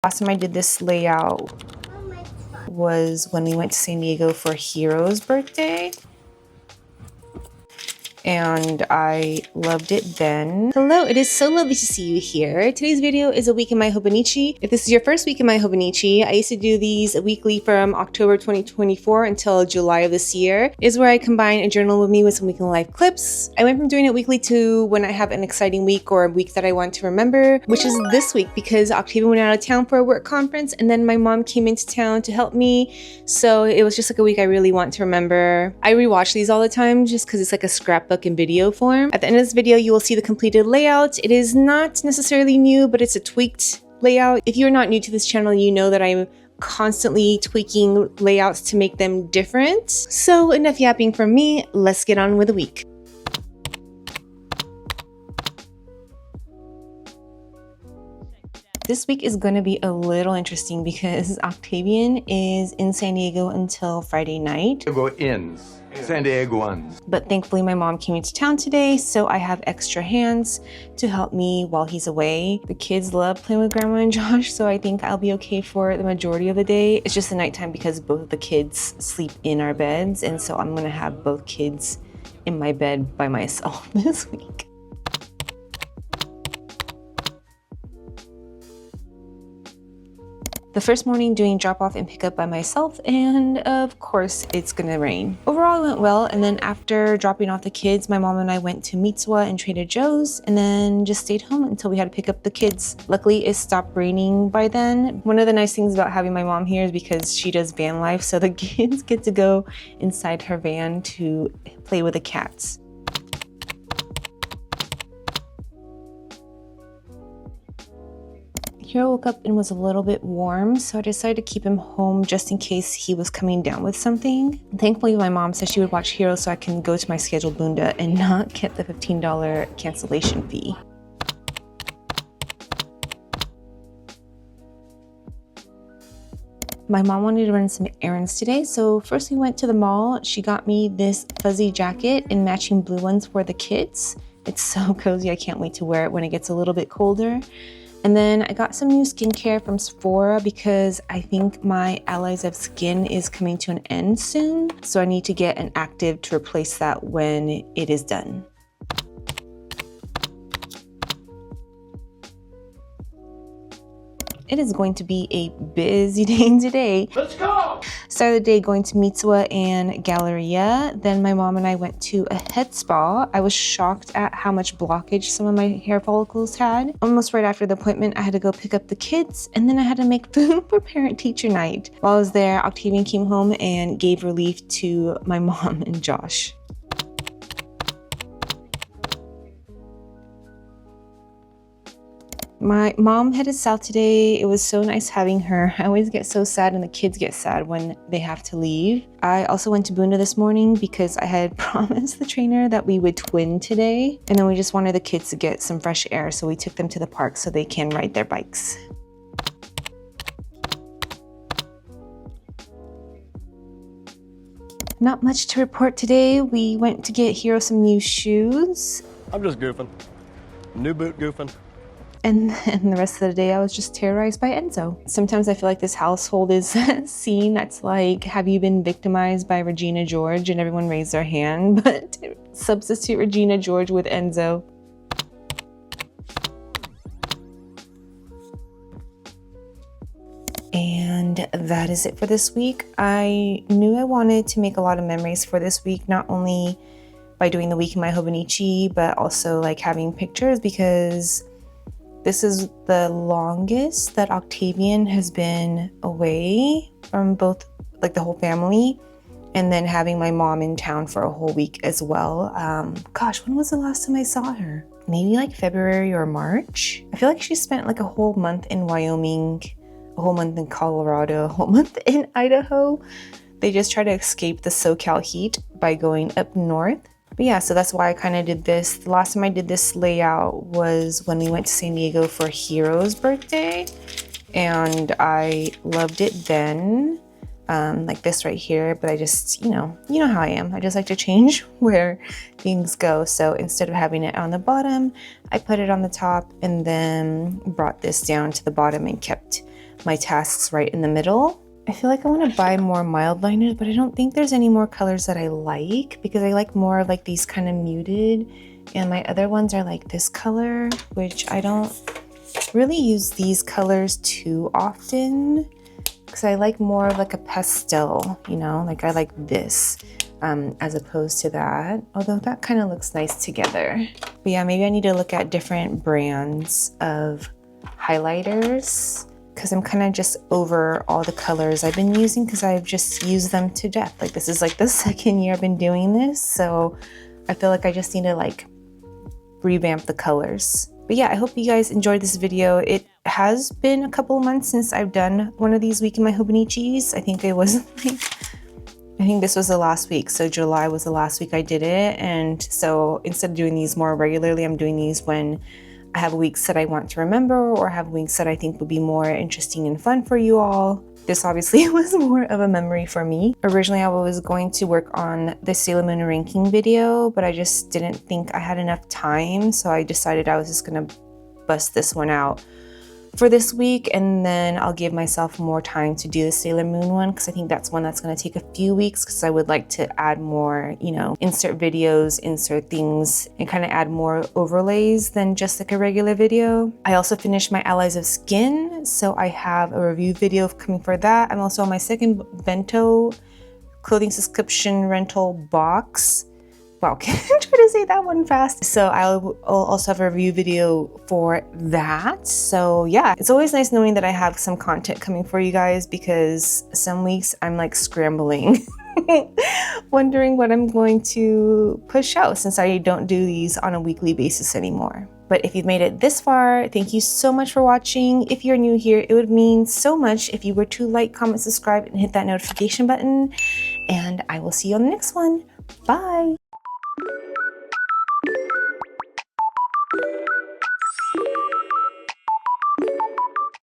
Last time I did this layout was when we went to San Diego for Hero's birthday, and I loved it then. Hello, it is so lovely to see you here. Today's video is a week in My Hobonichi. If this is your first week in My Hobonichi, I used to do these weekly from October 2024 until July of this year. It is where I combine a journal with me with some weekly life clips. I went from doing it weekly to when I have an exciting week or a week that I want to remember, which is this week because Octavian went out of town for a work conference and then my mom came into town to help me. So it was just like a week I really want to remember. I rewatch these all the time just because it's like a scrapbook in video form. At the end of this video, you will see the completed layout. It is not necessarily new, but it's a tweaked layout. If you're not new to this channel, you know that I'm constantly tweaking layouts to make them different. So enough yapping from me, let's get on with the week. This week is going to be a little interesting because Octavian is in San Diego until Friday night. San Diegoans. But thankfully my mom came into town today, so I have extra hands to help me while he's away. The kids love playing with Grandma and Josh, so I think I'll be okay for the majority of the day. It's just the nighttime because both of the kids sleep in our beds, and so I'm gonna have both kids in my bed by myself this week. The first morning doing drop off and pick up by myself, and of course it's gonna rain. Overall it went well, and then after dropping off the kids, my mom and I went to Mitsuwa and Trader Joe's and then just stayed home until we had to pick up the kids. Luckily it stopped raining by then. One of the nice things about having my mom here is because she does van life, so the kids get to go inside her van to play with the cats. Hero woke up and was a little bit warm, so I decided to keep him home just in case he was coming down with something. Thankfully, my mom said she would watch Hero so I can go to my scheduled bunda and not get the $15 cancellation fee. My mom wanted to run some errands today, so first we went to the mall. She got me this fuzzy jacket and matching blue ones for the kids. It's so cozy, I can't wait to wear it when it gets a little bit colder. And then I got some new skincare from Sephora because I think my Allies of Skin is coming to an end soon. So I need to get an active to replace that when it is done. It is going to be a busy day today. Let's go! Started the day going to Mitsuwa and Galleria. Then my mom and I went to a head spa. I was shocked at how much blockage some of my hair follicles had. Almost right after the appointment, I had to go pick up the kids, and then I had to make food for parent-teacher night. While I was there, Octavian came home and gave relief to my mom and Josh. My mom headed south today. It was so nice having her. I always get so sad and the kids get sad when they have to leave. I also went to Bunda this morning because I had promised the trainer that we would twin today. And then we just wanted the kids to get some fresh air, so we took them to the park so they can ride their bikes. Not much to report today. We went to get Hero some new shoes. I'm just goofing. New boot goofing. And then the rest of the day, I was just terrorized by Enzo. Sometimes I feel like this household is a scene that's like, have you been victimized by Regina George? And everyone raised their hand, but substitute Regina George with Enzo. And that is it for this week. I knew I wanted to make a lot of memories for this week, not only by doing the week in My Hobonichi, but also like having pictures, because this is the longest that Octavian has been away from both, like the whole family, and then having my mom in town for a whole week as well. Gosh, when was the last time I saw her? Maybe like February or March? I feel like she spent like a whole month in Wyoming, a whole month in Colorado, a whole month in Idaho. They just try to escape the SoCal heat by going up north. But yeah, so that's why I kind of did this. The last time I did this layout was when we went to San Diego for Hero's birthday, and I loved it then. Like this right here, but I just, you know how I am. I just like to change where things go. So instead of having it on the bottom, I put it on the top and then brought this down to the bottom and kept my tasks right in the middle. I feel like I want to buy more mild liners, but I don't think there's any more colors that I like because I like more of like these kind of muted, and my other ones are like this color, which I don't really use these colors too often because I like more of like a pastel, you know, like I like this as opposed to that, although that kind of looks nice together. But yeah, maybe I need to look at different brands of highlighters because I'm kind of just over all the colors I've been using because I've just used them to death. Like this is like the second year I've been doing this, so I feel like I just need to like revamp the colors. But yeah, I hope you guys enjoyed this video. It has been a couple of months since I've done one of these Week in My Hobonichis. I think it was like, I think this was the last week. So July was the last week I did it. And so instead of doing these more regularly, I'm doing these when I have weeks that I want to remember or have weeks that I think would be more interesting and fun for you all. This obviously was more of a memory for me. Originally, I was going to work on the Sailor Moon ranking video, but I just didn't think I had enough time. So I decided I was just gonna bust this one out for this week, and then I'll give myself more time to do the Sailor Moon one because I think that's one that's going to take a few weeks because I would like to add more, you know, insert videos, insert things, and kind of add more overlays than just like a regular video. I also finished my Allies of Skin, so I have a review video coming for that. I'm also on my second bento clothing subscription rental box. Wow, can I try to say that one fast? So I'll also have a review video for that. So yeah, it's always nice knowing that I have some content coming for you guys because some weeks I'm like scrambling, wondering what I'm going to push out since I don't do these on a weekly basis anymore. But if you've made it this far, thank you so much for watching. If you're new here, it would mean so much if you were to like, comment, subscribe, and hit that notification button. And I will see you on the next one. Bye.